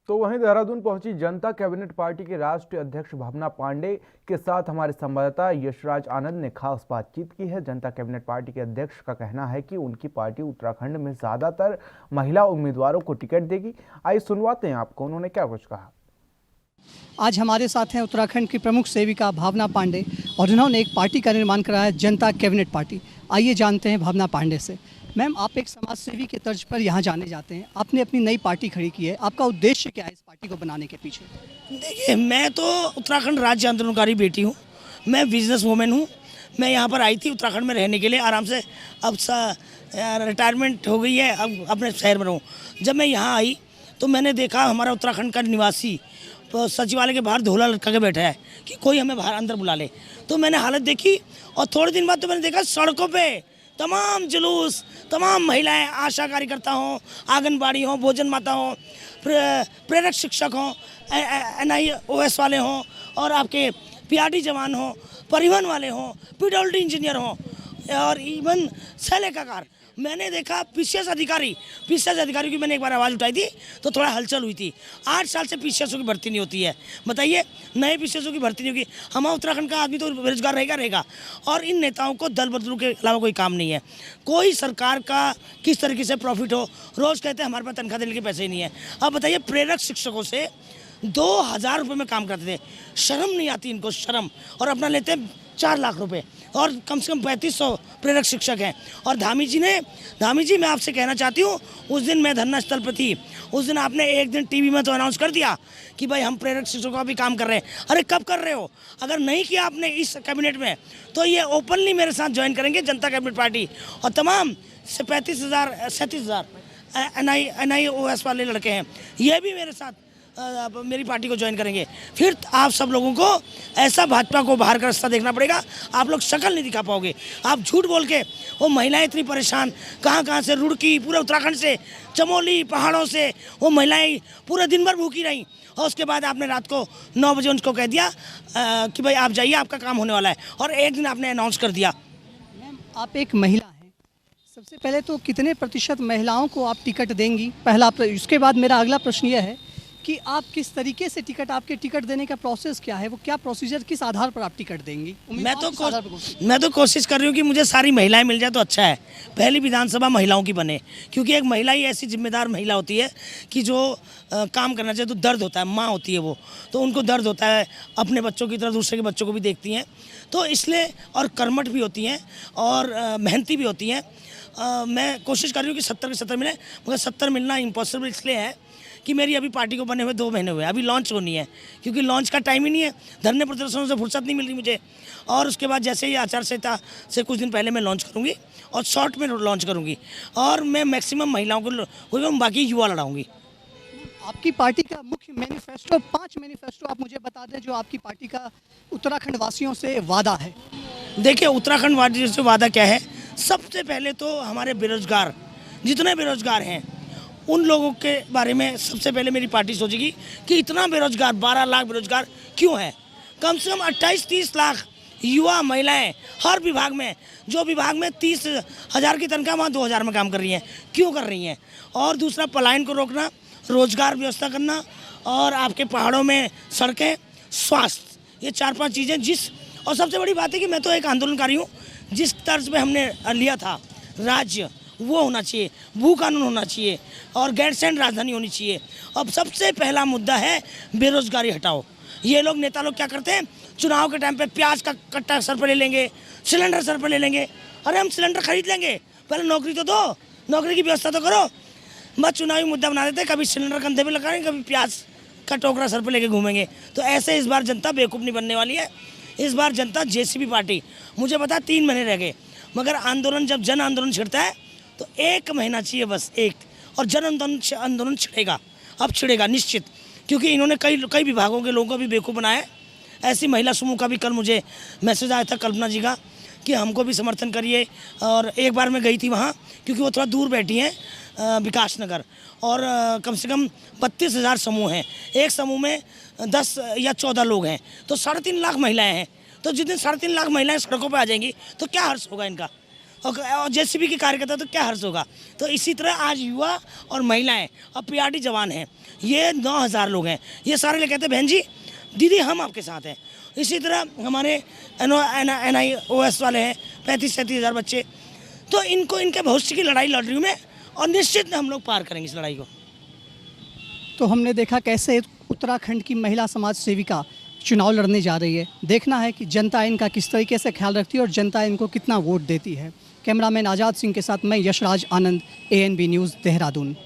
तो वहीं देहरादून पहुंची जनता कैबिनेट पार्टी के राष्ट्रीय अध्यक्ष भावना पांडे के साथ हमारे संवाददाता यशराज आनंद ने खास बातचीत की है। जनता कैबिनेट पार्टी के अध्यक्ष का कहना है कि उनकी पार्टी उत्तराखंड में ज्यादातर महिला उम्मीदवारों को टिकट देगी। आइए सुनवाते हैं आपको उन्होंने क्या कुछ कहा। आज हमारे साथ हैं उत्तराखंड की प्रमुख सेविका भावना पांडे और इन्होंने एक पार्टी का निर्माण करा है, जनता कैबिनेट पार्टी। आइए जानते हैं भावना पांडे से। मैम, आप एक समाज सेवी के तर्ज पर यहाँ जाने जाते हैं, आपने अपनी नई पार्टी खड़ी की है, आपका उद्देश्य क्या है इस पार्टी को बनाने के पीछे? देखिए, मैं तो उत्तराखंड राज्य आंदोलनकारी बेटी हूँ, मैं बिजनेस वूमेन हूँ। मैं यहाँ पर आई थी उत्तराखंड में रहने के लिए आराम से। अब रिटायरमेंट हो गई है, अब अपने शहर में रहूँ। जब मैं यहाँ आई तो मैंने देखा हमारा उत्तराखंड का निवासी तो सचिवालय के बाहर धोला लटका के बैठा है कि कोई हमें बाहर अंदर बुला ले। तो मैंने हालत देखी और थोड़े दिन बाद तो मैंने देखा सड़कों पे तमाम जुलूस, तमाम महिलाएं, आशा कार्यकर्ता हों, आंगनबाड़ी हों, भोजन माता हों, प्रेरक शिक्षक हों, NIOS वाले हों और आपके PRD जवान हों, परिवहन वाले हों, PWD इंजीनियर हों और इवन सैनिककार। मैंने देखा PCS अधिकारी की मैंने एक बार आवाज़ उठाई थी तो थोड़ा हलचल हुई थी। 8 साल से PCS की भर्ती नहीं होती है। बताइए, नए PCS की भर्ती नहीं होगी। हमारा उत्तराखंड का आदमी तो बेरोजगार रहेगा। और इन नेताओं को दल बदलू के अलावा कोई काम नहीं है। कोई सरकार का किस तरीके से प्रॉफिट हो, रोज़ कहते हैं हमारे पास तनख्वाह देने के पैसे ही नहीं है। अब बताइए, प्रेरक शिक्षकों से 2000 रुपये में काम करते थे, शर्म नहीं आती इनको, शर्म। और अपना लेते हैं 4 लाख रुपए और कम से कम 3500 प्रेरक शिक्षक हैं। और धामी जी, मैं आपसे कहना चाहती हूँ, उस दिन मैं धरना स्थल पर थी, उस दिन आपने एक दिन टीवी में तो अनाउंस कर दिया कि भाई हम प्रेरक शिक्षकों का भी काम कर रहे हैं। अरे कब कर रहे हो? अगर नहीं किया आपने इस कैबिनेट में तो ये ओपनली मेरे साथ ज्वाइन करेंगे जनता कैबिनेट पार्टी। और तमाम 37,000 NIOS वाले लड़के हैं, ये भी मेरे साथ मेरी पार्टी को ज्वाइन करेंगे। फिर आप सब लोगों को ऐसा भाजपा को बाहर का रास्ता देखना पड़ेगा। आप लोग शक्ल नहीं दिखा पाओगे। आप झूठ बोल के, वो महिलाएं इतनी परेशान, कहाँ से, रुड़की, पूरे उत्तराखंड से, चमोली पहाड़ों से वो महिलाएं पूरे दिन भर भूखी रहीं। और उसके बाद आपने रात को 9 बजे उनको कह दिया कि भाई आप जाइए, आपका काम होने वाला है। और एक दिन आपने अनाउंस कर दिया। मैम, आप एक महिला हैं, सबसे पहले तो कितने प्रतिशत महिलाओं को आप टिकट देंगी, पहला। उसके बाद मेरा अगला प्रश्न यह है कि आप किस तरीके से आपके टिकट देने का प्रोसेस क्या है, वो क्या प्रोसीजर, किस आधार पर आप टिकट देंगी? मैं तो कोशिश कर रही हूँ कि मुझे सारी महिलाएं मिल जाए तो अच्छा है। पहली विधानसभा महिलाओं की बने, क्योंकि एक महिला ही ऐसी जिम्मेदार महिला होती है कि जो काम करना चाहिए तो दर्द होता है। माँ होती है वो, तो उनको दर्द होता है, अपने बच्चों की तरह दूसरे के बच्चों को भी देखती हैं, तो इसलिए। और कर्मठ भी होती हैं और मेहनती भी होती हैं। मैं कोशिश कर रही हूँ कि 70 के 70 मिले, मगर 70 मिलना इम्पॉसिबल इसलिए है कि मेरी अभी पार्टी को बने हुए 2 महीने हुए, अभी लॉन्च होनी है, क्योंकि लॉन्च का टाइम ही नहीं है। धरने प्रदर्शनों से फुर्सत नहीं मिल रही मुझे। और उसके बाद जैसे ही आचार संहिता से कुछ दिन पहले मैं लॉन्च करूँगी और शॉर्ट में लॉन्च करूँगी। और मैं मैक्सिमम महिलाओं को, बाकी युवा लड़ाऊँगी। आपकी पार्टी का मुख्य मैनिफेस्टो, 5 मैनिफेस्टो आप मुझे बता दें जो आपकी पार्टी का उत्तराखंड वासियों से वादा है। देखिए, उत्तराखंड वासियों से वादा क्या है? सबसे पहले तो हमारे बेरोजगार, जितने बेरोजगार हैं उन लोगों के बारे में सबसे पहले मेरी पार्टी सोचेगी कि इतना बेरोजगार, 12 लाख बेरोजगार क्यों है। कम से कम 28-30 लाख युवा महिलाएं हर विभाग में, जो विभाग में 30,000 की तनख्वाह, वहाँ 2,000 में काम कर रही हैं, क्यों कर रही हैं? और दूसरा, पलायन को रोकना, रोजगार व्यवस्था करना और आपके पहाड़ों में सड़कें, स्वास्थ्य, ये 4-5 चीज़ें। और सबसे बड़ी बात है कि मैं तो एक आंदोलनकारी हूँ। जिस तर्ज पे हमने लिया था राज्य, वो होना चाहिए, भू कानून होना चाहिए और गैरसैंड राजधानी होनी चाहिए। अब सबसे पहला मुद्दा है बेरोजगारी हटाओ। ये लोग, नेता लोग क्या करते हैं, चुनाव के टाइम पे प्याज का कट्टा सर पर ले लेंगे, सिलेंडर सर पर ले लेंगे। अरे हम सिलेंडर खरीद लेंगे, पहले नौकरी तो दो, नौकरी की व्यवस्था तो करो। बस चुनावी मुद्दा बना देते हैं, कभी सिलेंडर कंधे पे लगाएंगे, कभी प्याज का टोकरा सर पर लेके घूमेंगे। तो ऐसे इस बार जनता बेवकूफ़ नहीं बनने वाली है। इस बार जनता JCB पार्टी, मुझे पता 3 महीने रह गए, मगर आंदोलन, जब जन आंदोलन छिड़ता है तो 1 महीना चाहिए, बस 1। और जन आंदोलन छिड़ेगा, अब छिड़ेगा निश्चित, क्योंकि इन्होंने कई विभागों के लोगों को भी बेवकूफ़ बनाया है। ऐसी महिला समूह का भी कल मुझे मैसेज आया था, कल्पना जी का, कि हमको भी समर्थन करिए। और एक बार मैं गई थी वहाँ, क्योंकि वो थोड़ा दूर बैठी हैं, विकास नगर, और कम से कम 32,000 समूह हैं। एक समूह में 10 या 14 लोग हैं, तो 3.5 लाख महिलाएं हैं। तो जिस दिन 3.5 लाख महिलाएं सड़कों पर आ जाएंगी तो क्या हर्ष होगा इनका? और जेसीबी के कार्यकर्ता तो क्या हर्ष होगा। तो इसी तरह आज युवा और महिलाएं और पीआरटी जवान हैं, ये 9,000 लोग हैं, ये सारे लोग कहते हैं बहन जी दीदी हम आपके साथ हैं। इसी तरह हमारे NIOS वाले हैं 35-37 हज़ार बच्चे, तो इनको इनके भविष्य की लड़ाई लड़ रही हूँ मैं, और निश्चित हम लोग पार करेंगे इस लड़ाई को। तो हमने देखा कैसे उत्तराखंड की महिला समाज सेविका चुनाव लड़ने जा रही है। देखना है कि जनता इनका किस तरीके से ख्याल रखती है और जनता इनको कितना वोट देती है। कैमरामैन आज़ाद सिंह के साथ मैं यशराज आनंद, ANB न्यूज़, देहरादून।